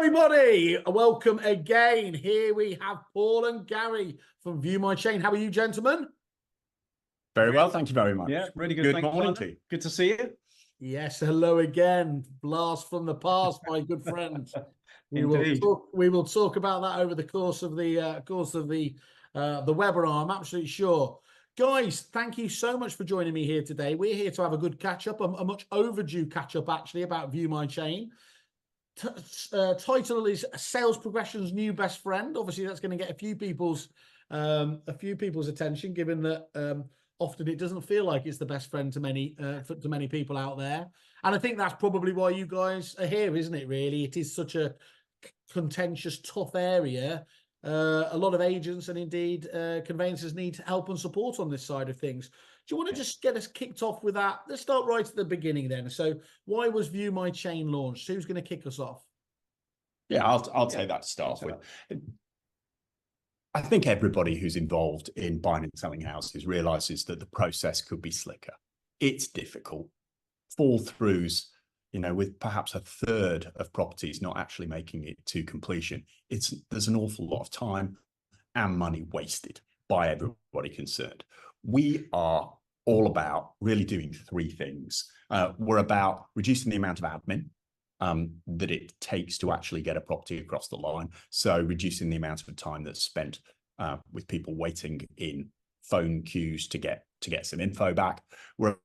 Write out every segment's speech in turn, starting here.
everybody. Welcome again. Here we have Paul and Gary from ViewMyChain. How are you, gentlemen? Very well, thank you very much. Yeah, really good. Good Thanks, morning Simon. to you. Good to see you. Yes, hello again. Blast from the past, my good friend. We will talk about that over the course of the webinar. I'm absolutely sure. Guys, thank you so much for joining me here today. We're here to have a good catch up, a much overdue catch up actually about ViewMyChain. Title is Sales Progression's New Best Friend. Obviously, that's going to get a few people's attention, given that often it doesn't feel like it's the best friend to many people out there. And I think that's probably why you guys are here, isn't it? Really, it is such a contentious, tough area. A lot of agents and indeed conveyancers need help and support on this side of things. Do you want to just get us kicked off with that? Let's start right at the beginning then. So why was ViewMyChain launched? Who's going to kick us off? Yeah, I'll take that to start with. I think everybody who's involved in buying and selling houses realizes that the process could be slicker. It's difficult. Fall throughs, with perhaps a third of properties not actually making it to completion. There's an awful lot of time and money wasted by everybody concerned. We are all about really doing three things. We're about reducing the amount of admin that it takes to actually get a property across the line. So reducing the amount of time that's spent with people waiting in phone queues to get some info back. We're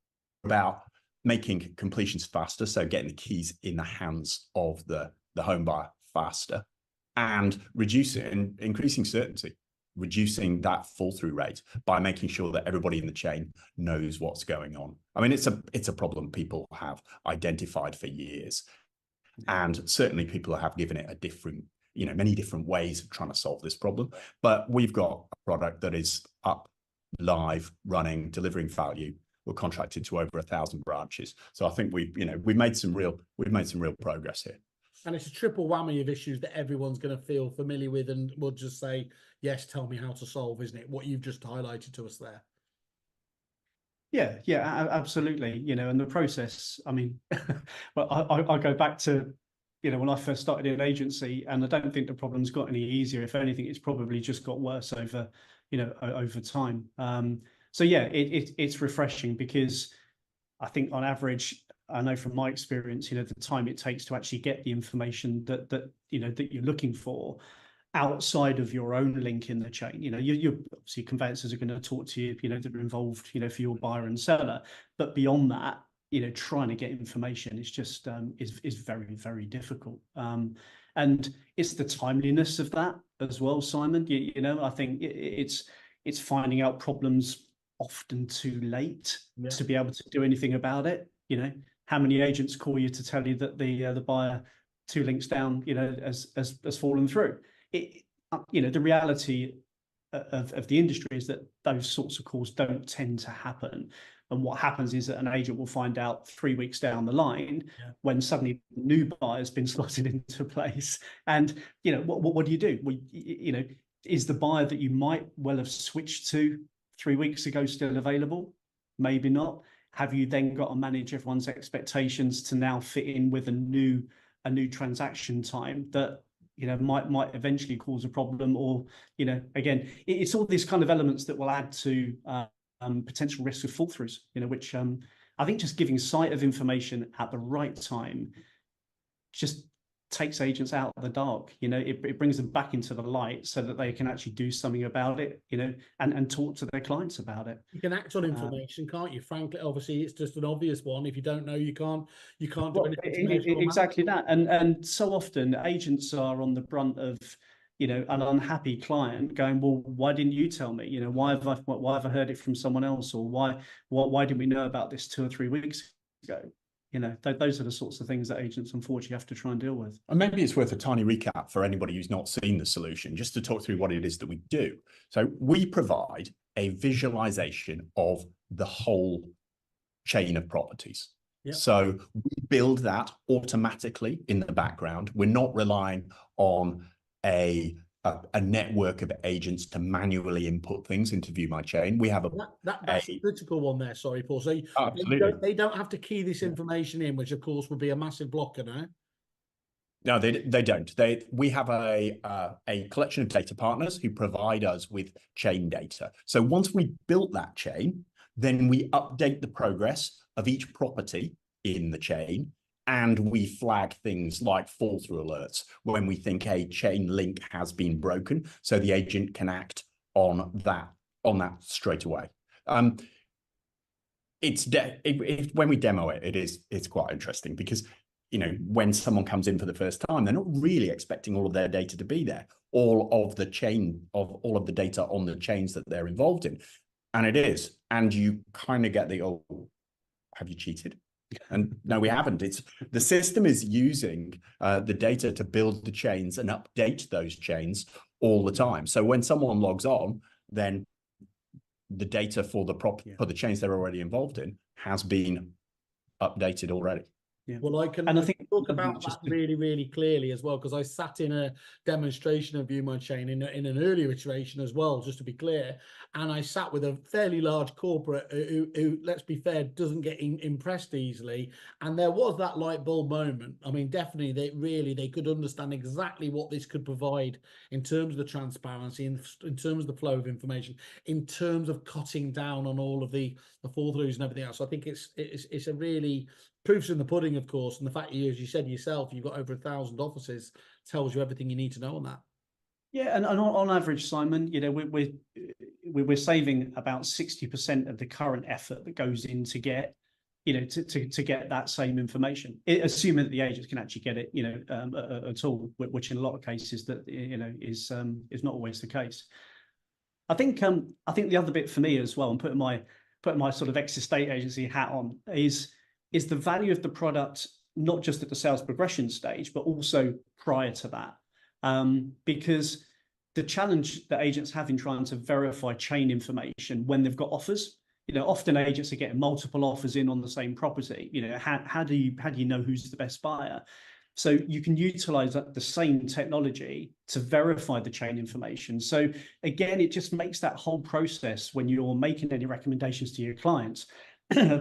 about making completions faster, so getting the keys in the hands of the home buyer faster, and increasing certainty, reducing that fall through rate by making sure that everybody in the chain knows what's going on. I mean, it's a problem people have identified for years, and certainly people have given it a different, many different ways of trying to solve this problem. But we've got a product that is up, live, running, delivering value. We're contracted to over 1,000 branches, so I think we've made some real progress here. And it's a triple whammy of issues that everyone's going to feel familiar with, and will just say, "Yes, tell me how to solve," isn't it? What you've just highlighted to us there. Yeah, absolutely. And the process. I mean, well, I go back to when I first started in agency, and I don't think the problem's got any easier. If anything, it's probably just got worse over time. So yeah, it's refreshing, because I think on average, I know from my experience, the time it takes to actually get the information that you're looking for outside of your own link in the chain. You obviously, conveyancers are going to talk to you, that are involved, for your buyer and seller. But beyond that, trying to get information is just is very, very difficult. And it's the timeliness of that as well, Simon. I think it's finding out problems often too late to be able to do anything about it. How many agents call you to tell you that the buyer 2 links down, has fallen through? The reality of the industry is that those sorts of calls don't tend to happen. And what happens is that an agent will find out 3 weeks down the line when suddenly the new buyer's been slotted into place. And what do you do? Well, is the buyer that you might well have switched to 3 weeks ago still available? Maybe not. Have you then got to manage everyone's expectations to now fit in with a new transaction time that might eventually cause a problem? Or again, it's all these kind of elements that will add to potential risk of fall throughs. Which I think just giving sight of information at the right time just takes agents out of the dark. It brings them back into the light so that they can actually do something about it, and talk to their clients about it. You can act on information, can't you? Frankly, obviously, it's just an obvious one. If you don't know, you can't do anything. Exactly that. And so often agents are on the brunt of, an unhappy client going, well, why didn't you tell me? Why have I heard it from someone else? Or why didn't we know about this 2 or 3 weeks ago? Those are the sorts of things that agents unfortunately have to try and deal with. And maybe it's worth a tiny recap for anybody who's not seen the solution, just to talk through what it is that we do. So we provide a visualization of the whole chain of properties. Yep. So we build that automatically in the background. We're not relying on a network of agents to manually input things into ViewMyChain. We have that's a critical one there. Sorry, Paul. So they don't have to key this information in, which of course would be a massive blocker now. No, they don't. We have a collection of data partners who provide us with chain data. So once we built that chain, then we update the progress of each property in the chain, and we flag things like fall through alerts when we think a chain link has been broken, so the agent can act on that straight away. When we demo it, it's quite interesting because, you know, when someone comes in for the first time, they're not really expecting all of their data to be there, all of the data on the chains that they're involved in. And it is. And you kind of get the, oh, have you cheated? And no, we haven't. It's the system is using the data to build the chains and update those chains all the time. So when someone logs on, then the data for the chains they're already involved in has been updated already. Yeah. Well, I think talk about that really, really clearly as well, because I sat in a demonstration of ViewMyChain in an earlier iteration as well, just to be clear. And I sat with a fairly large corporate who, let's be fair, doesn't get impressed easily. And there was that light bulb moment. I mean, definitely, they could understand exactly what this could provide in terms of the transparency, in terms of the flow of information, in terms of cutting down on all of the fall throughs and everything else. So I think it's a really proofs in the pudding, of course, and the fact you, as you said yourself, you've got over 1,000 offices, tells you everything you need to know on that. Yeah, and on average, Simon, you know, we're saving about 60% of the current effort that goes in to get, you know, to get that same information, assuming that the agents can actually get it, you know, at all, which in a lot of cases that, you know, is not always the case. I think the other bit for me as well, and putting my sort of ex-estate agency hat on, is the value of the product, not just at the sales progression stage, but also prior to that. Because the challenge that agents have in trying to verify chain information when they've got offers, you know, often agents are getting multiple offers in on the same property. You know, how do you know who's the best buyer? So you can utilize the same technology to verify the chain information. So again, it just makes that whole process, when you're making any recommendations to your clients,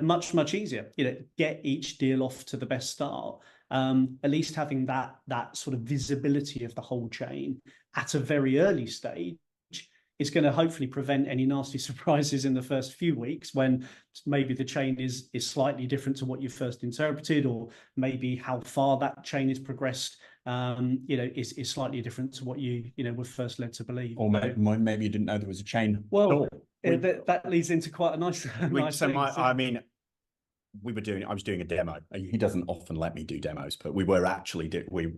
much easier. You know, get each deal off to the best start. At least having that sort of visibility of the whole chain at a very early stage is going to hopefully prevent any nasty surprises in the first few weeks, when maybe the chain is slightly different to what you first interpreted, or maybe how far that chain is progressed, you know, is slightly different to what you know were first led to believe. Or maybe you didn't know there was a chain. Well, that leads into quite a nice. I mean, I was doing a demo. He doesn't often let me do demos, but we were actually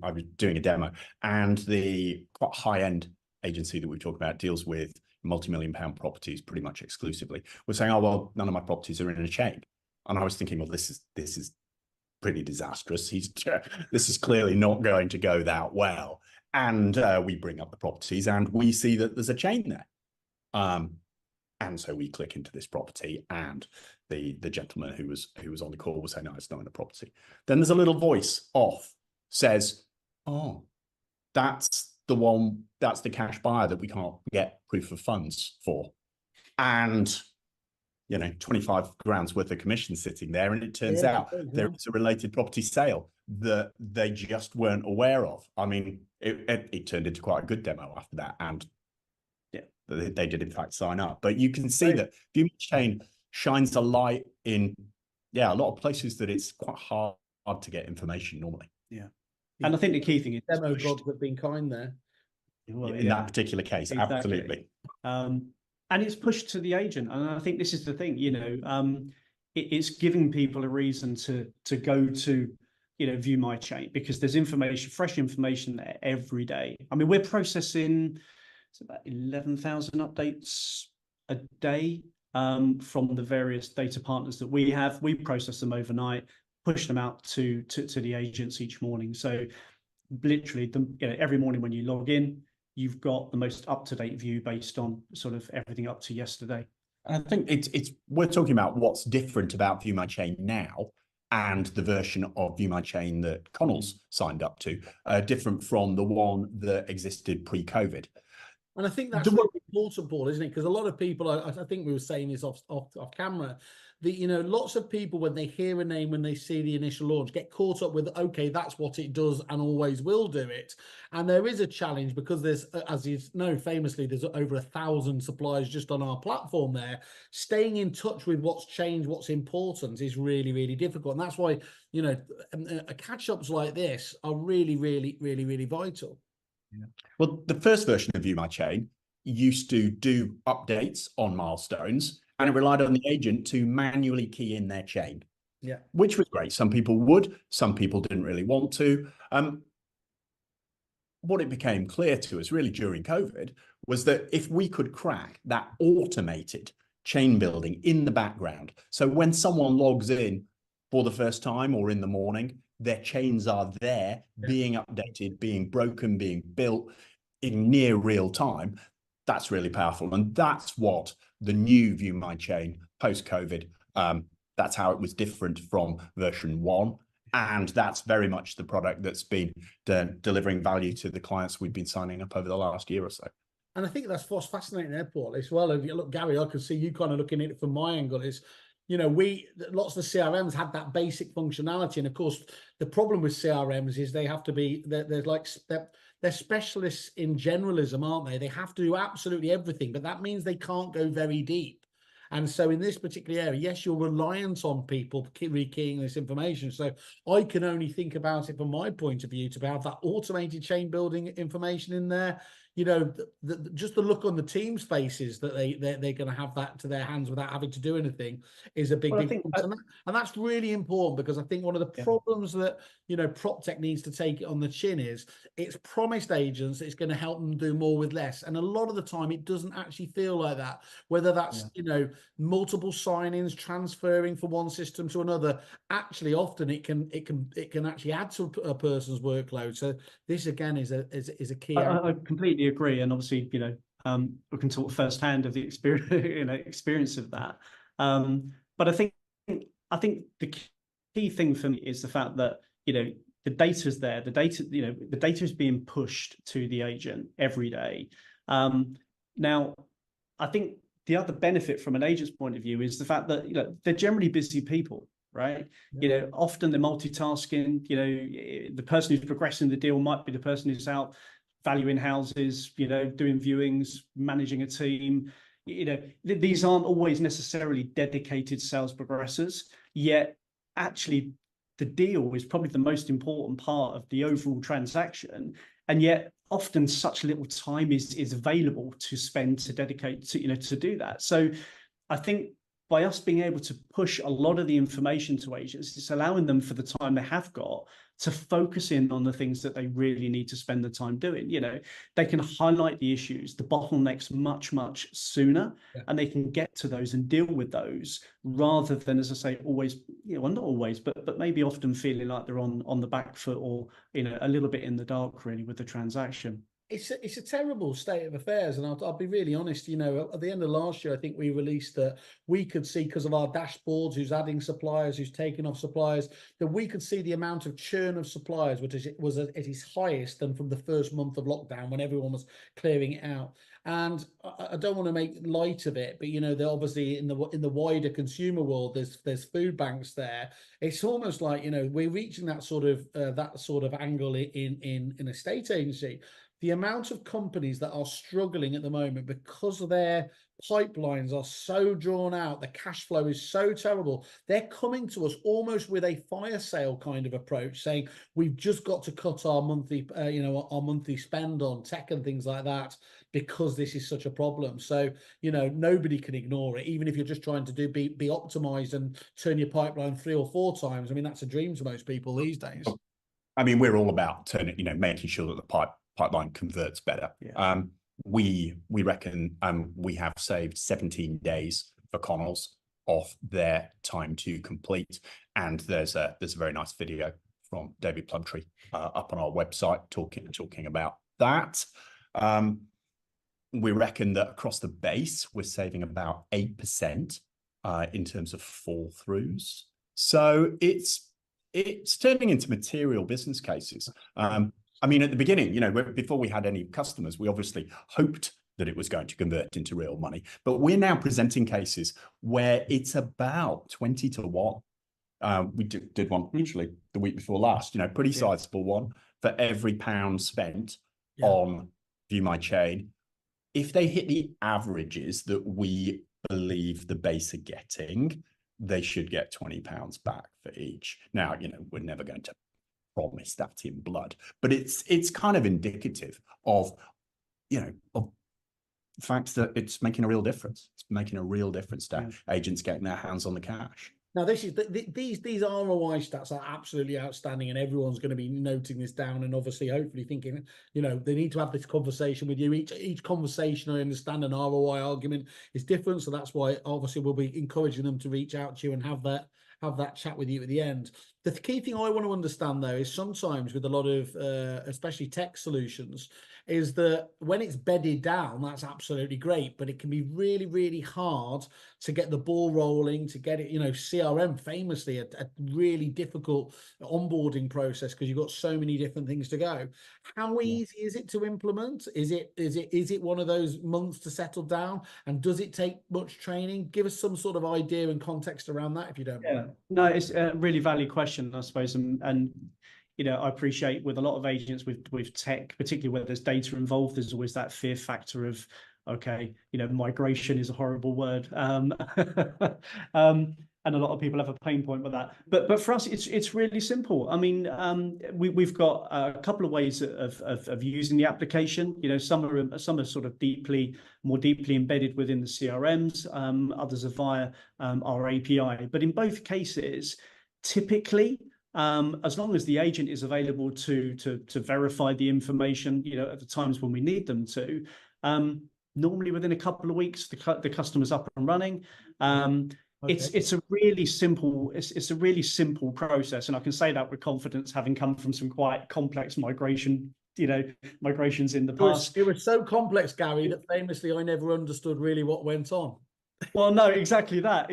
I was doing a demo, and the quite high-end agency that we've talked about deals with multi-million-pound properties pretty much exclusively. We're saying, oh well, none of my properties are in a chain, and I was thinking, well, this is pretty disastrous. This is clearly not going to go that well. And we bring up the properties, and we see that there's a chain there. And so we click into this property, and the gentleman who was on the call was saying, no, it's not in the property. Then there's a little voice off, says, oh, that's the cash buyer that we can't get proof of funds for. And, you know, 25 grand's worth of commission sitting there. And it turns out there is a related property sale that they just weren't aware of. I mean, it turned into quite a good demo after that. And they did in fact sign up. But you can see that ViewMyChain shines a light in a lot of places that it's quite hard to get information normally. Yeah. And I think the key thing is demo gods have been kind there. Well, in that particular case, exactly. Absolutely. And it's pushed to the agent. And I think this is the thing, you know, it's giving people a reason to go to, you know, ViewMyChain, because there's information, fresh information there every day. I mean, we're processing about 11,000 updates a day from the various data partners that we have. We process them overnight, push them out to the agents each morning. So literally, you know, every morning when you log in, you've got the most up-to-date view based on sort of everything up to yesterday. And I think we're talking about what's different about ViewMyChain now and the version of ViewMyChain that Connell's signed up to, different from the one that existed pre-COVID. And I think that's really important, Paul, isn't it? Because a lot of people, I think we were saying this off camera, that, you know, lots of people, when they hear a name, when they see the initial launch, get caught up with, okay, that's what it does and always will do it. And there is a challenge because there's, as you know, famously, there's over 1,000 suppliers just on our platform there. Staying in touch with what's changed, what's important is really, really difficult. And that's why, you know, catch-ups like this are really, really, really, really vital. Yeah. Well, the first version of ViewMyChain used to do updates on milestones, and it relied on the agent to manually key in their chain. Yeah, which was great. Some people would, some people didn't really want to. What it became clear to us really during COVID was that if we could crack that automated chain building in the background, so when someone logs in for the first time or in the morning, their chains are there, being updated, being broken, being built in near real time. That's really powerful. And that's what the new ViewMyChain post-COVID, that's how it was different from version 1. And that's very much the product that's been delivering value to the clients we've been signing up over the last year or so. And I think that's what's fascinating there, Paul, as well. If you look, Gary, I can see you kind of looking at it from my angle is, you know, lots of the CRMs had that basic functionality. And of course, the problem with CRMs is they have to be, they're specialists in generalism, aren't they? They have to do absolutely everything, but that means they can't go very deep. And so in this particular area, yes, you're reliant on people rekeying this information. So I can only think about it from my point of view to have that automated chain building information in there. You know, just the look on the team's faces that they're going to have that to their hands without having to do anything is a big, and that's really important, because I think one of the problems that, you know, PropTech needs to take it on the chin is it's promised agents that it's going to help them do more with less, and a lot of the time it doesn't actually feel like that. Whether that's you know, multiple sign-ins, transferring from one system to another, actually often it can actually add to a person's workload. So this again is a key. I completely agree, and obviously, you know, we can talk firsthand of the experience, you know, experience of that. But I think the key thing for me is the fact that, you know, the data is there. The data, you know, the data is being pushed to the agent every day. Now, I think the other benefit from an agent's point of view is the fact that, you know, they're generally busy people, right? You know, often they're multitasking. You know, the person who's progressing the deal might be the person who's out valuing houses, you know, doing viewings, managing a team. You know, these aren't always necessarily dedicated sales progressors, yet actually the deal is probably the most important part of the overall transaction. And yet often such little time is available to spend, to dedicate to, you know, to do that. So I think by us being able to push a lot of the information to agents, it's allowing them, for the time they have got, to focus in on the things that they really need to spend the time doing. You know, they can highlight the issues, the bottlenecks much sooner, and they can get to those and deal with those, rather than, as I say, always, you know, well, not always, but maybe often feeling like they're on the back foot, or, you know, a little bit in the dark really with the transaction. It's a terrible state of affairs, and I'll be really honest. You know, at the end of last year, I think we released that we could see, because of our dashboards, who's adding suppliers, who's taking off suppliers, that we could see the amount of churn of suppliers, which was at its highest than from the first month of lockdown when everyone was clearing it out. And I don't want to make light of it, but, you know, they're obviously in the wider consumer world, there's food banks there. It's almost like, you know, we're reaching that sort of angle in a estate agency. The amount of companies that are struggling at the moment because their pipelines are so drawn out, the cash flow is so terrible, they're coming to us almost with a fire sale kind of approach, saying we've just got to cut our monthly, our monthly spend on tech and things like that, because this is such a problem. So, you know, nobody can ignore it, even if you're just trying to be optimized and turn your pipeline 3 or 4 times. I mean, that's a dream to most people these days. I mean, we're all about turning, you know, making sure that the pipeline converts better. We reckon we have saved 17 days for Connells off their time to complete, and there's a very nice video from David Plumtree up on our website talking about that. We reckon that across the base we're saving about 8% in terms of fall throughs. So it's turning into material business cases. I mean, at the beginning, you know, before we had any customers, we obviously hoped that it was going to convert into real money. But we're now presenting cases where it's about 20 to 1. We did one literally the week before last, you know, pretty sizable one for every £1 spent on ViewMyChain. If they hit the averages that we believe the base are getting, they should get £20 back for each. Now, you know, we're never going to promise that in blood, but it's kind of indicative of, you know, of the fact that it's making a real difference. It's making a real difference to agents getting their hands on the cash. Now, this is these ROI stats are absolutely outstanding, and everyone's going to be noting this down, and obviously, hopefully, thinking, you know, they need to have this conversation with you. Each conversation, I understand, an ROI argument is different, so that's why obviously we'll be encouraging them to reach out to you and have that chat with you at the end. The key thing I want to understand, though, is sometimes with a lot of, especially tech solutions, is that when it's bedded down, that's absolutely great, but it can be really, really hard to get the ball rolling, to get it, you know, CRM famously a really difficult onboarding process because you've got so many different things to go. How easy is it to implement? Is it one of those months to settle down? And does it take much training? Give us some sort of idea and context around that, if you don't mind. No, it's a really valid question, I suppose, and you know, I appreciate with a lot of agents with tech, particularly where there's data involved, there's always that fear factor of, okay, you know, migration is a horrible word, and a lot of people have a pain point with that. But for us, it's really simple. I mean, we've got a couple of ways of using the application. You know, some are sort of more deeply embedded within the CRMs. Others are via our API. But in both cases, typically, as long as the agent is available to verify the information, you know, at the times when we need them to, normally within a couple of weeks, the customer's up and running. It's a really simple process, and I can say that with confidence, having come from some quite complex migrations in the past. It was so complex, Gary, that famously I never understood really what went on. Well, no, exactly that.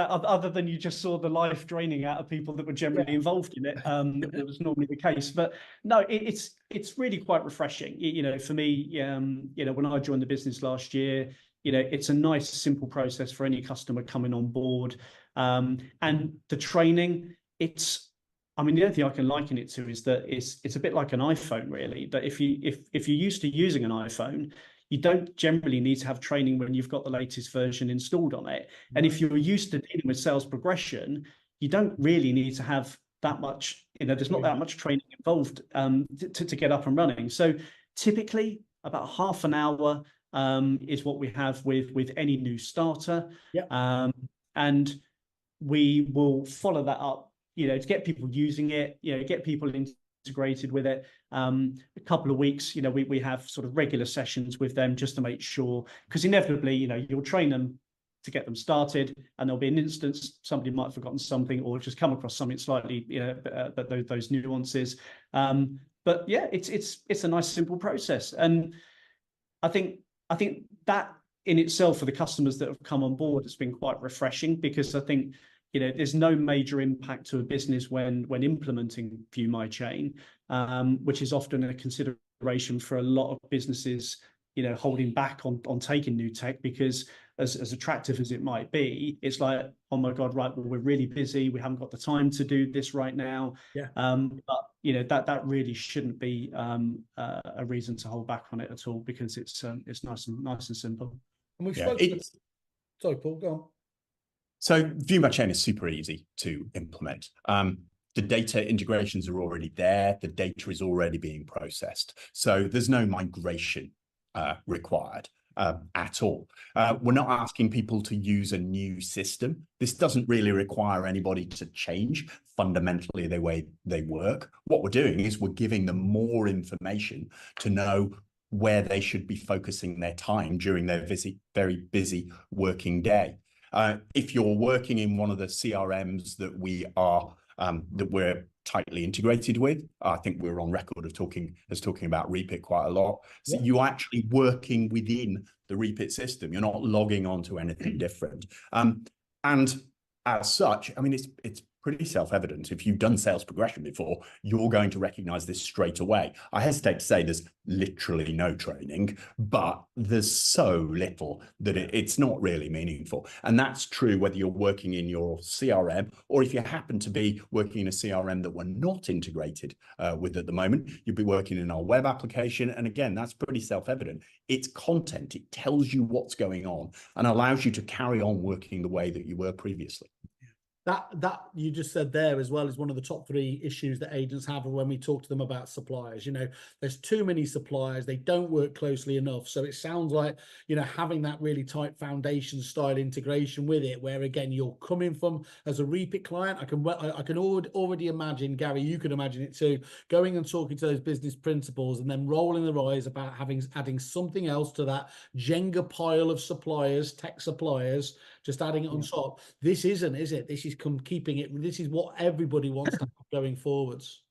Other than you just saw the life draining out of people that were generally involved in it, that was normally the case. But no, it's really quite refreshing. You know, for me, you know, when I joined the business last year, you know, it's a nice, simple process for any customer coming on board. And the training, I mean, the only thing I can liken it to is that it's a bit like an iPhone, really. That if you're used to using an iPhone, you don't generally need to have training when you've got the latest version installed on it. And if you're used to dealing with sales progression, you don't really need to have that much, you know, there's not that much training involved to get up and running. So typically about half an hour is what we have with any new starter. And we will follow that up, you know, to get people using it, you know, get people integrated with it. A couple of weeks, you know, we have sort of regular sessions with them just to make sure, because inevitably, you know, you'll train them to get them started, and there'll be an instance somebody might have forgotten something or just come across something slightly, you know, those nuances. But yeah, it's a nice simple process, and I think that in itself for the customers that have come on board, it's been quite refreshing, because I think, you know, there's no major impact to a business when implementing ViewMyChain, which is often a consideration for a lot of businesses, you know, holding back on taking new tech, because as attractive as it might be, it's like, oh my God, right, well, we're really busy, we haven't got the time to do this right now. But you know, that really shouldn't be a reason to hold back on it at all, because it's nice and simple. And we've spoken. Sorry, Paul, go on. So ViewMyChain is super easy to implement. The data integrations are already there. The data is already being processed. So there's no migration required at all. We're not asking people to use a new system. This doesn't really require anybody to change fundamentally the way they work. What we're doing is we're giving them more information to know where they should be focusing their time during their very busy working day. If you're working in one of the CRMs that we're tightly integrated with, I think we're on record of talking about Repeat quite a lot. So you're actually working within the Repeat system. You're not logging on to anything different. And as such, I mean, it's pretty self-evident. If you've done sales progression before, you're going to recognize this straight away. I hesitate to say there's literally no training, but there's so little that it's not really meaningful. And that's true whether you're working in your CRM, or if you happen to be working in a CRM that we're not integrated with at the moment, you'll be working in our web application. And again, that's pretty self-evident. It's content. It tells you what's going on and allows you to carry on working the way that you were previously. That you just said there as well is one of the top 3 issues that agents have when we talk to them about suppliers. You know, there's too many suppliers, they don't work closely enough. So it sounds like, you know, having that really tight foundation style integration with it, where again, you're coming from as a repeat client. I can already imagine, Gary, you can imagine it too, going and talking to those business principals and then rolling their eyes about adding something else to that Jenga pile of suppliers, tech suppliers, just adding it on top. This isn't, is it? This is keeping it. This is what everybody wants to have going forwards.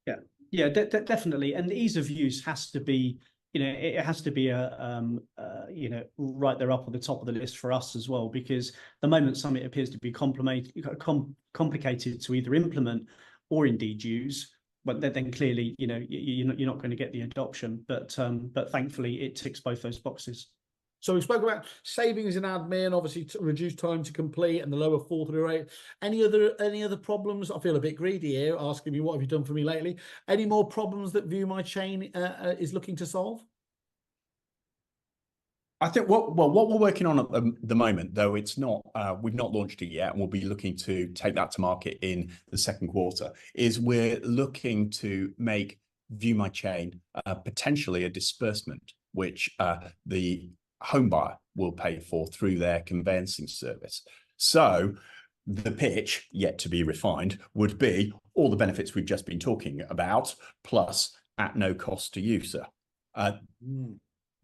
Yeah, definitely. And the ease of use has to be, you know, it has to be you know, right there up at the top of the list for us as well, because the moment something appears to be complicated to either implement or indeed use, but then clearly, you know, you're not going to get the adoption. But thankfully, it ticks both those boxes. So we spoke about savings in admin, obviously to reduce time to complete and the lower fall-through rate. Any other problems? I feel a bit greedy here, asking me what have you done for me lately. Any more problems that ViewMyChain is looking to solve? I think what we're working on at the moment, though it's not, we've not launched it yet, and we'll be looking to take that to market in the second quarter, is we're looking to make ViewMyChain potentially a disbursement, which the home buyer will pay for through their conveyancing service. So the pitch, yet to be refined, would be all the benefits we've just been talking about, plus at no cost to you, sir.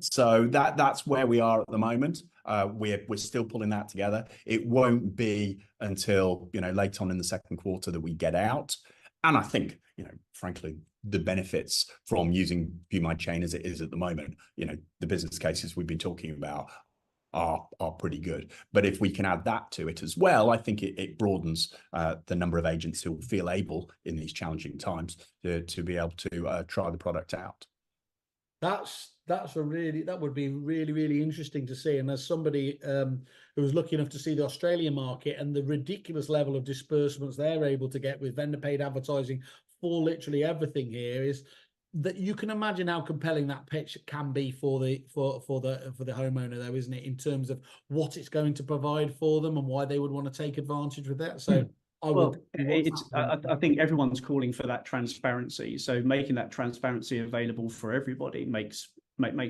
So that's where we are at the moment. We're still pulling that together. It won't be until, you know, late on in the second quarter that we get out. And I think, you know, frankly, the benefits from using ViewMyChain as it is at the moment, you know, the business cases we've been talking about are pretty good. But if we can add that to it as well, I think it broadens the number of agents who will feel able in these challenging times to be able to try the product out. That would be really interesting to see. And as somebody who was lucky enough to see the Australian market and the ridiculous level of disbursements they're able to get with vendor paid advertising for literally everything here, is that you can imagine how compelling that pitch can be for the homeowner, though, isn't it, in terms of what it's going to provide for them and why they would want to take advantage with that. So I think everyone's calling for that transparency. So making that transparency available for everybody makes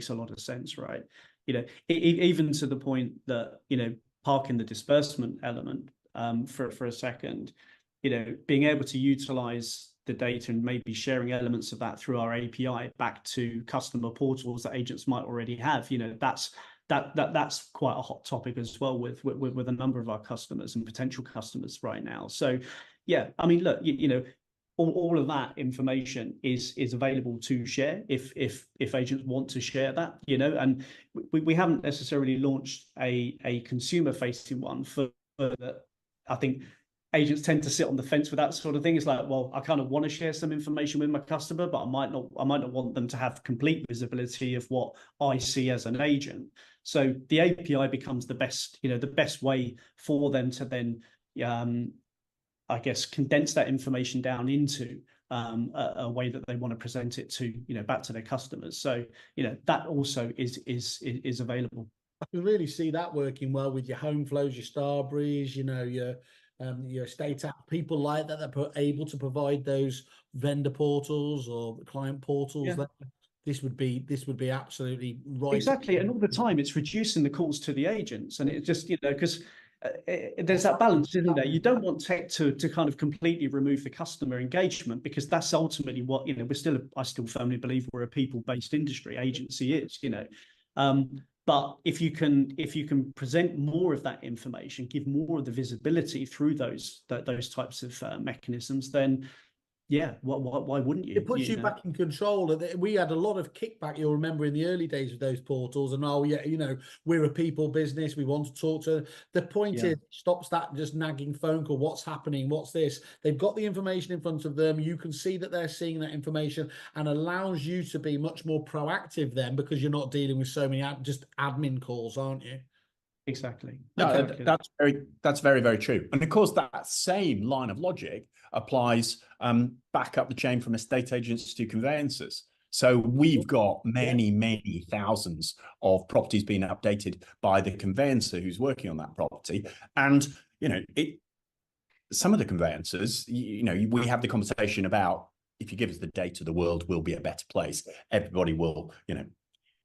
a lot of sense, right? You know, even to the point that, you know, parking the disbursement element for a second, you know, being able to utilize the data and maybe sharing elements of that through our API back to customer portals that agents might already have, you know, that's quite a hot topic as well with a number of our customers and potential customers right now. So yeah, I mean, look, you know, all of that information is available to share if agents want to share that, you know. And we haven't necessarily launched a consumer facing one for that. I think agents tend to sit on the fence with that sort of thing. It's like, well, I kind of want to share some information with my customer, but I might not want them to have complete visibility of what I see as an agent. So the API becomes the best way for them to then, I guess, condense that information down into a way that they want to present it to, you know, back to their customers. So, you know, that also is available. I can really see that working well with your home flows, your Starberries, you know, your estate app, people like that are able to provide those vendor portals or client portals. Yeah. This would be absolutely right. Exactly, and all the time it's reducing the calls to the agents, and it just, you know, because there's that balance, isn't there? You don't want tech to kind of completely remove the customer engagement, because that's ultimately what, you know, I still firmly believe we're a people-based industry. Agency is, you know. But if you can present more of that information, give more of the visibility through those types of mechanisms, then yeah, why wouldn't you? It puts you back in control. We had a lot of kickback, you'll remember, in the early days of those portals. And oh, yeah, you know, we're a people business. We want to talk to. The point is, stops that just nagging phone call. What's happening? What's this? They've got the information in front of them. You can see that they're seeing that information, and allows you to be much more proactive then, because you're not dealing with so many just admin calls, aren't you? Exactly. No, Exactly. that's very, very true. And of course, that same line of logic applies back up the chain from estate agents to conveyancers. So we've got many thousands of properties being updated by the conveyancer who's working on that property. And, you know, some of the conveyancers, you know, we have the conversation about, if you give us the data, the world will be a better place. Everybody will, you know.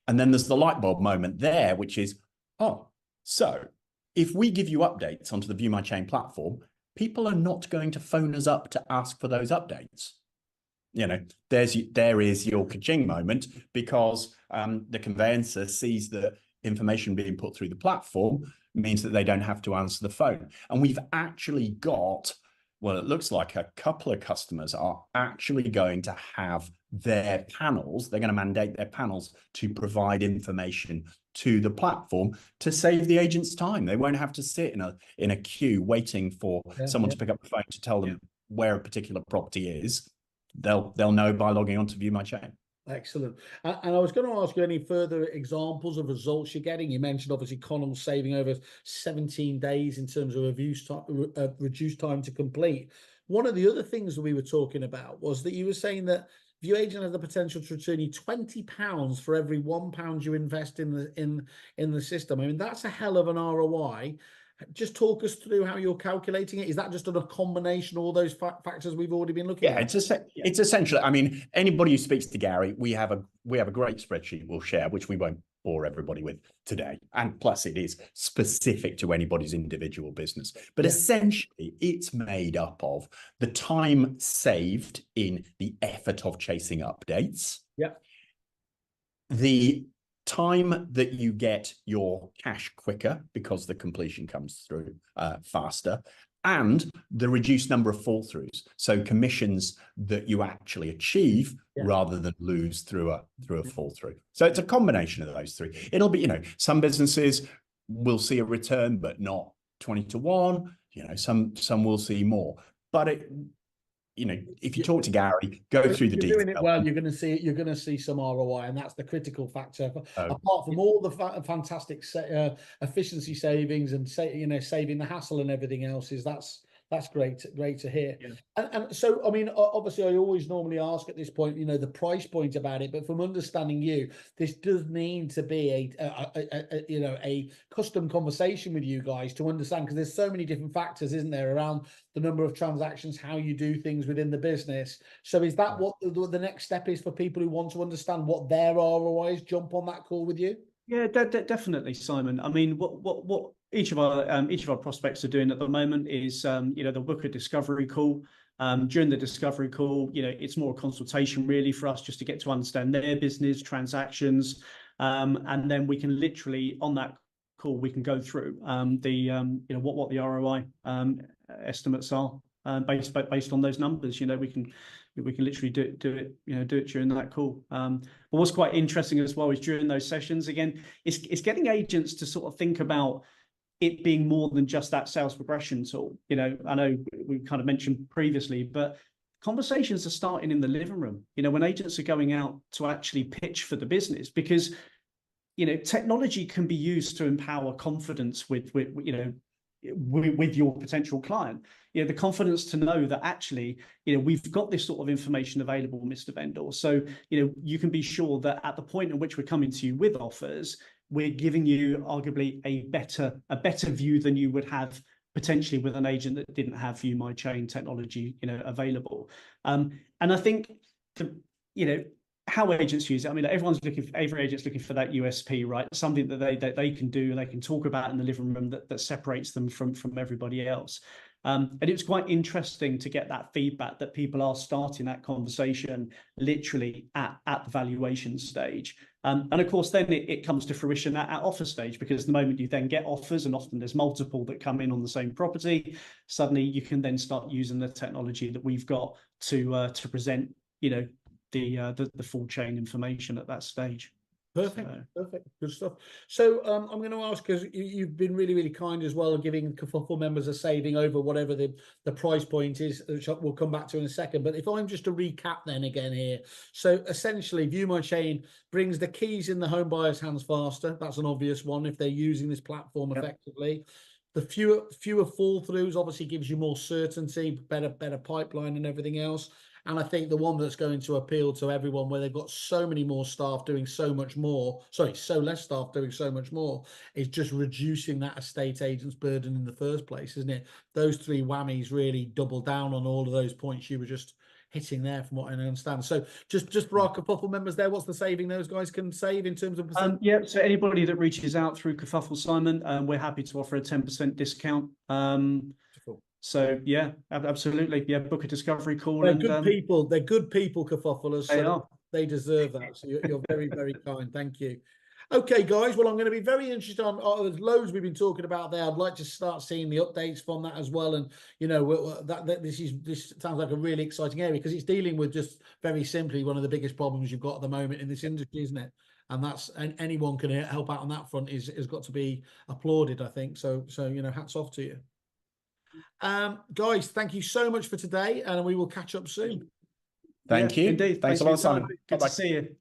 And then there's the light bulb moment there, which is, oh, so if we give you updates onto the ViewMyChain platform, people are not going to phone us up to ask for those updates. You know, there is your ka-ching moment, because the conveyancer sees that information being put through the platform means that they don't have to answer the phone. And we've actually got, well, it looks like a couple of customers are actually going to have their panels, they're going to mandate their panels to provide information to the platform to save the agents time. They won't have to sit in a queue waiting for someone to pick up the phone to tell them where a particular property is. They'll know by logging on to ViewMyChain. Excellent. And I was going to ask you any further examples of results you're getting. You mentioned obviously Connell saving over 17 days in terms of reduced time to complete. One of the other things that we were talking about was that you were saying that ViewAgent has the potential to return you £20 for every £1 you invest in the system. I mean, that's a hell of an ROI. Just talk us through how you're calculating it. Is that just a combination of all those factors we've already been looking at? It's essentially, I mean, anybody who speaks to Gary, we have a great spreadsheet we'll share, which we won't bore everybody with today. And plus it is specific to anybody's individual business. But essentially it's made up of the time saved in the effort of chasing updates. Yeah. The time that you get your cash quicker because the completion comes through faster, and the reduced number of fall throughs. So commissions that you actually achieve rather than lose through a fall through. So it's a combination of those three. It'll be, you know, some businesses will see a return, but not 20 to 1. You know, some will see more. But it, you know, if you talk to Gary, go through the details. Doing it well, you're going to see some ROI, and that's the critical factor. Apart from all the fantastic efficiency savings and saving the hassle and everything else, that's great to hear. And so, I mean, obviously, I always normally ask at this point, you know, the price point about it. But from understanding you, this does need to be a custom conversation with you guys to understand, because there's so many different factors, isn't there, around the number of transactions, how you do things within the business. So is that what the next step is for people who want to understand what their ROI is? Jump on that call with you? Yeah, definitely, Simon. I mean, what each of our prospects are doing at the moment is, you know, they'll book a discovery call. During the discovery call, you know, it's more a consultation really for us, just to get to understand their business transactions, and then we can literally on that call we can go through you know, what the ROI estimates are based on those numbers. You know, we can literally do it during that call. But what's quite interesting as well is during those sessions, again, it's getting agents to sort of think about it being more than just that sales progression tool. You know, I know we kind of mentioned previously, but conversations are starting in the living room, you know, when agents are going out to actually pitch for the business, because, you know, technology can be used to empower confidence with your potential client. You know, the confidence to know that actually, you know, we've got this sort of information available, Mr. Vendor. So, you know, you can be sure that at the point in which we're coming to you with offers, we're giving you arguably a better view than you would have potentially with an agent that didn't have ViewMyChain technology, you know, available. And I think you know, how agents use it. I mean, every agent's looking for that USP, right? Something that they can do and they can talk about in the living room that separates them from everybody else. And it was quite interesting to get that feedback that people are starting that conversation literally at the valuation stage. And of course, then it comes to fruition at offer stage, because the moment you then get offers, and often there's multiple that come in on the same property, suddenly you can then start using the technology that we've got to present, you know, the full chain information at that stage. Perfect, perfect, good stuff. So I'm going to ask, because you've been really, really kind as well, giving Kerfuffle members a saving over whatever the price point is, which we'll come back to in a second. But if I'm just to recap then again here, so essentially ViewMyChain brings the keys in the home buyer's hands faster. That's an obvious one if they're using this platform effectively. The fewer fall throughs obviously gives you more certainty, better pipeline and everything else. And I think the one that's going to appeal to everyone, where they've got so many more staff doing so much more, sorry, so less staff doing so much more, is just reducing that estate agent's burden in the first place, isn't it? Those three whammies really double down on all of those points you were just hitting there, from what I understand. So just for our Kerfuffle members there, what's the saving those guys can save in terms of percent? Yeah, so anybody that reaches out through Kerfuffle Simon, we're happy to offer a 10% discount. So yeah, absolutely. Yeah, book a discovery call. They're good people. They're good people, Kerfufflers. They so are. They deserve that. So you're very, very kind. Thank you. Okay, guys. Well, I'm going to be very interested on. There's loads we've been talking about there. I'd like to start seeing the updates from that as well. And you know, this sounds like a really exciting area, because it's dealing with, just very simply, one of the biggest problems you've got at the moment in this industry, isn't it? And that's, and anyone can help out on that front has got to be applauded, I think. So you know, hats off to you. Guys, thank you so much for today, and we will catch up soon. Thank you. Indeed. Thanks a lot, Simon. Good to see you.